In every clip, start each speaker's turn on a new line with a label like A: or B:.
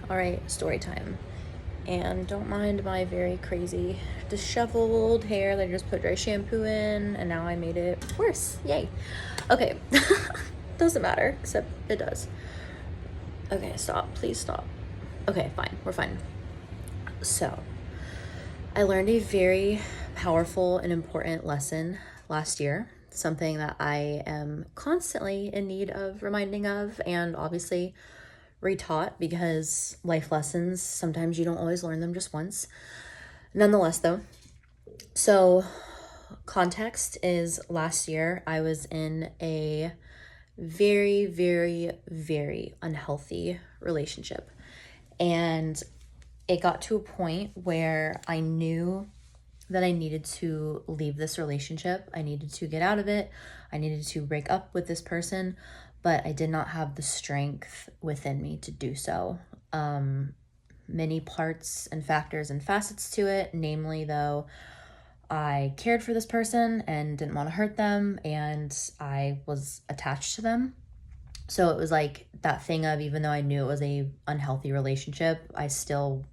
A: All right, story time. And don't mind my very crazy disheveled hair that I just put dry shampoo in, and now I made it worse. Yay. Okay. Doesn't matter, except it does. Okay, stop. Please stop. Okay, fine. We're fine. So, I learned a very powerful and important lesson last year, something that I am constantly in need of reminding of, and obviously retaught because life lessons, sometimes you don't always learn them just once. Nonetheless, though, so context is last year I was in a very, very, very unhealthy relationship. And it got to a point where I knew that I needed to leave this relationship. I needed to get out of it. I needed to break up with this person, but I did not have the strength within me to do so. Many parts and factors and facets to it, namely, though, I cared for this person and didn't want to hurt them, and I was attached to them. So it was like that thing of, even though I knew it was a unhealthy relationship, I still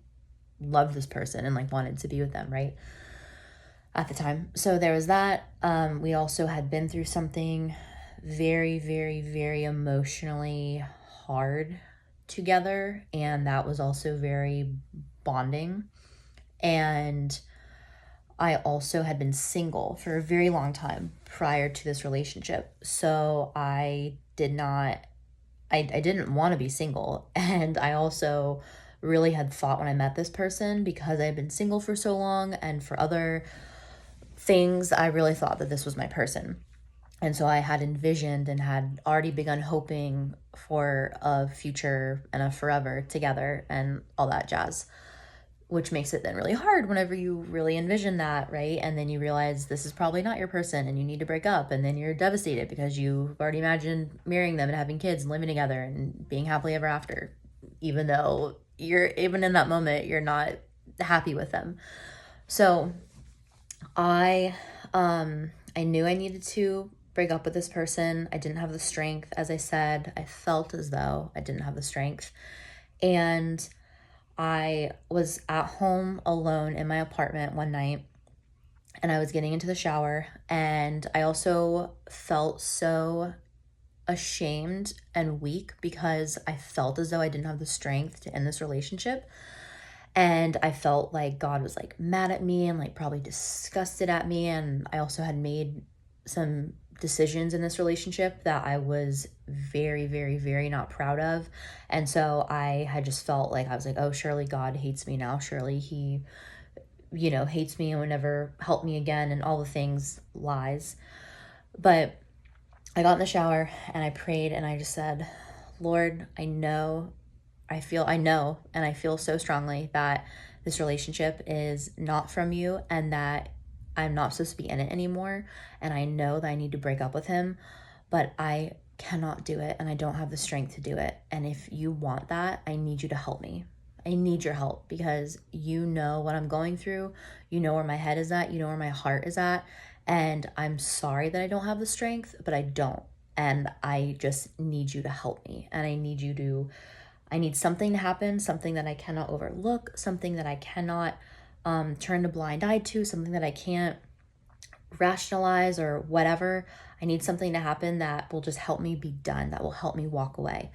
A: loved this person and like wanted to be with them, right? At the time. So there was that. We also had been through something very, very, very emotionally hard together, and that was also very bonding. And I also had been single for a very long time prior to this relationship. So I didn't want to be single. And I also really had thought when I met this person, because I had been single for so long and for other things, I really thought that this was my person. And so I had envisioned and had already begun hoping for a future and a forever together and all that jazz, which makes it then really hard whenever you really envision that, right? And then you realize this is probably not your person and you need to break up, and then you're devastated because you've already imagined marrying them and having kids and living together and being happily ever after, even though even in that moment you're not happy with them. So I I knew I needed to break up with this person. I didn't have the strength. As I said, I felt as though I didn't have the strength. And I was at home alone in my apartment one night, and I was getting into the shower, and I also felt so ashamed and weak because I felt as though I didn't have the strength to end this relationship. And I felt like God was like mad at me and like probably disgusted at me. And I also had made some decisions in this relationship that I was very, very, very not proud of. And so I had just felt like, I was like, oh, surely God hates me now. Surely he, hates me and would never help me again, and all the things, lies. But I got in the shower and I prayed and I just said, Lord, I know, and I feel so strongly that this relationship is not from you and that I'm not supposed to be in it anymore. And I know that I need to break up with him, but I cannot do it and I don't have the strength to do it. And if you want that, I need you to help me. I need your help because you know what I'm going through. You know where my head is at. You know where my heart is at. And I'm sorry that I don't have the strength, but I don't. And I just need you to help me. And I need something to happen, something that I cannot overlook, something that I cannot turn a blind eye to, something that I can't rationalize or whatever. I need something to happen that will just help me be done, that will help me walk away.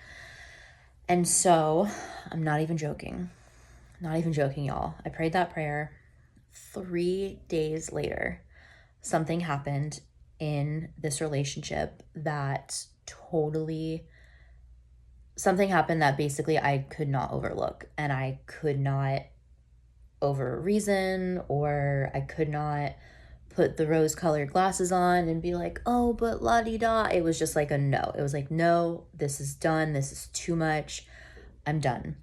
A: And so I'm not even joking, y'all. I prayed that prayer. 3 days later, something happened in this relationship that something happened that basically I could not overlook, and I could not over reason, or I could not put the rose colored glasses on and be like, oh, but la di da. It was just like a no. It was like, no, this is done. This is too much. I'm done.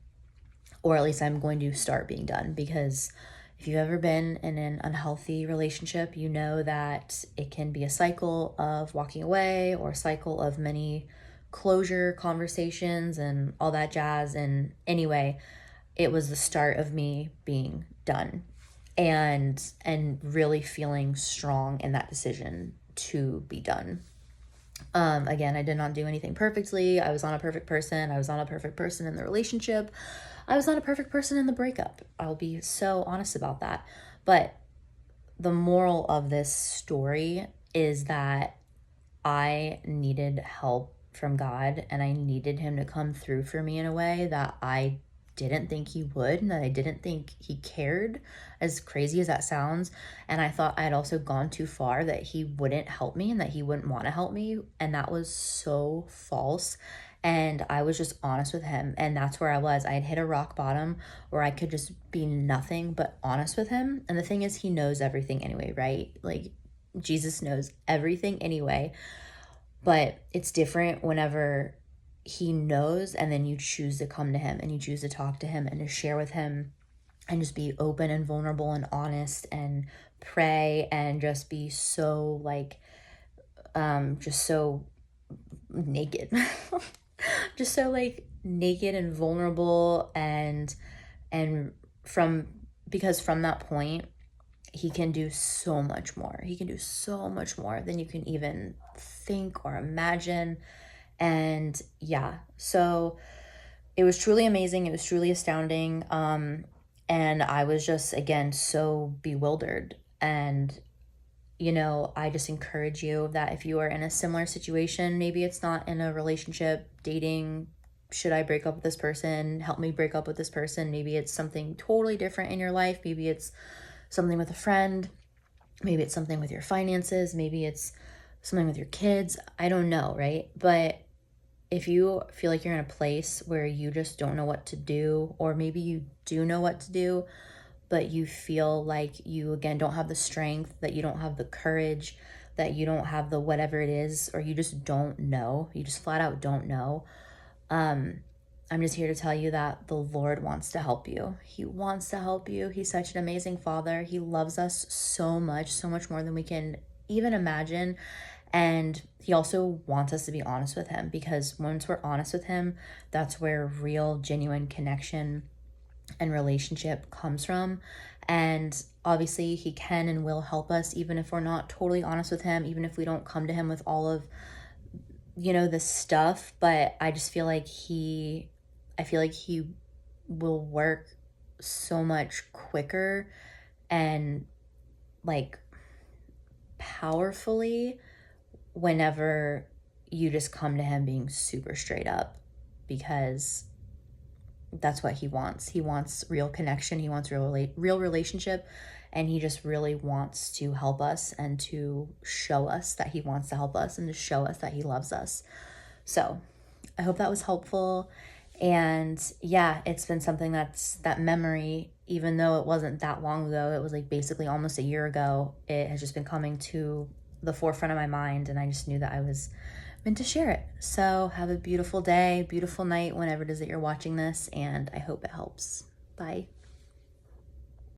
A: Or at least I'm going to start being done, because if you've ever been in an unhealthy relationship, you know that it can be a cycle of walking away or a cycle of many closure conversations and all that jazz. And anyway, it was the start of me being done and really feeling strong in that decision to be done. Again, I did not do anything perfectly. I was not a perfect person. I was not a perfect person in the relationship. I was not a perfect person in the breakup. I'll be so honest about that. But the moral of this story is that I needed help from God, and I needed him to come through for me in a way that I didn't think he would, and that I didn't think he cared, as crazy as that sounds. And I thought I had also gone too far, that he wouldn't help me and that he wouldn't want to help me. And that was so false. And I was just honest with him. And that's where I was. I had hit a rock bottom where I could just be nothing but honest with him. And the thing is, he knows everything anyway, right? Like, Jesus knows everything anyway. But it's different whenever he knows and then you choose to come to him and you choose to talk to him and to share with him and just be open and vulnerable and honest and pray and just be so like just so naked. Just so like naked and vulnerable, and from because from that point he can do so much more. He can do so much more than you can even think or imagine. And yeah, so it was truly amazing. It was truly astounding. And I was just, again, so bewildered. And, I just encourage you that if you are in a similar situation, maybe it's not in a relationship, dating, should I break up with this person? Help me break up with this person. Maybe it's something totally different in your life. Maybe it's something with a friend. Maybe it's something with your finances. Maybe it's something with your kids. I don't know, right? But if you feel like you're in a place where you just don't know what to do, or maybe you do know what to do, but you feel like you, again, don't have the strength, that you don't have the courage, that you don't have the whatever it is, or you just don't know, you just flat out don't know, I'm just here to tell you that the Lord wants to help you. He wants to help you. He's such an amazing Father. He loves us so much more than we can even imagine. And he also wants us to be honest with him, because once we're honest with him, that's where real, genuine connection and relationship comes from. And obviously he can and will help us, even if we're not totally honest with him, even if we don't come to him with all of, this stuff. But I just feel like I feel like he will work so much quicker and like powerfully whenever you just come to him being super straight up, because that's what he wants. He wants real connection. He wants real relationship, and he just really wants to help us and to show us that he wants to help us and to show us that he loves us. So I hope that was helpful. And yeah, it's been something that memory, even though it wasn't that long ago, it was like basically almost a year ago, it has just been coming to the forefront of my mind, and I just knew that I was meant to share it. So have a beautiful day, beautiful night, whenever it is that you're watching this, and I hope it helps. Bye.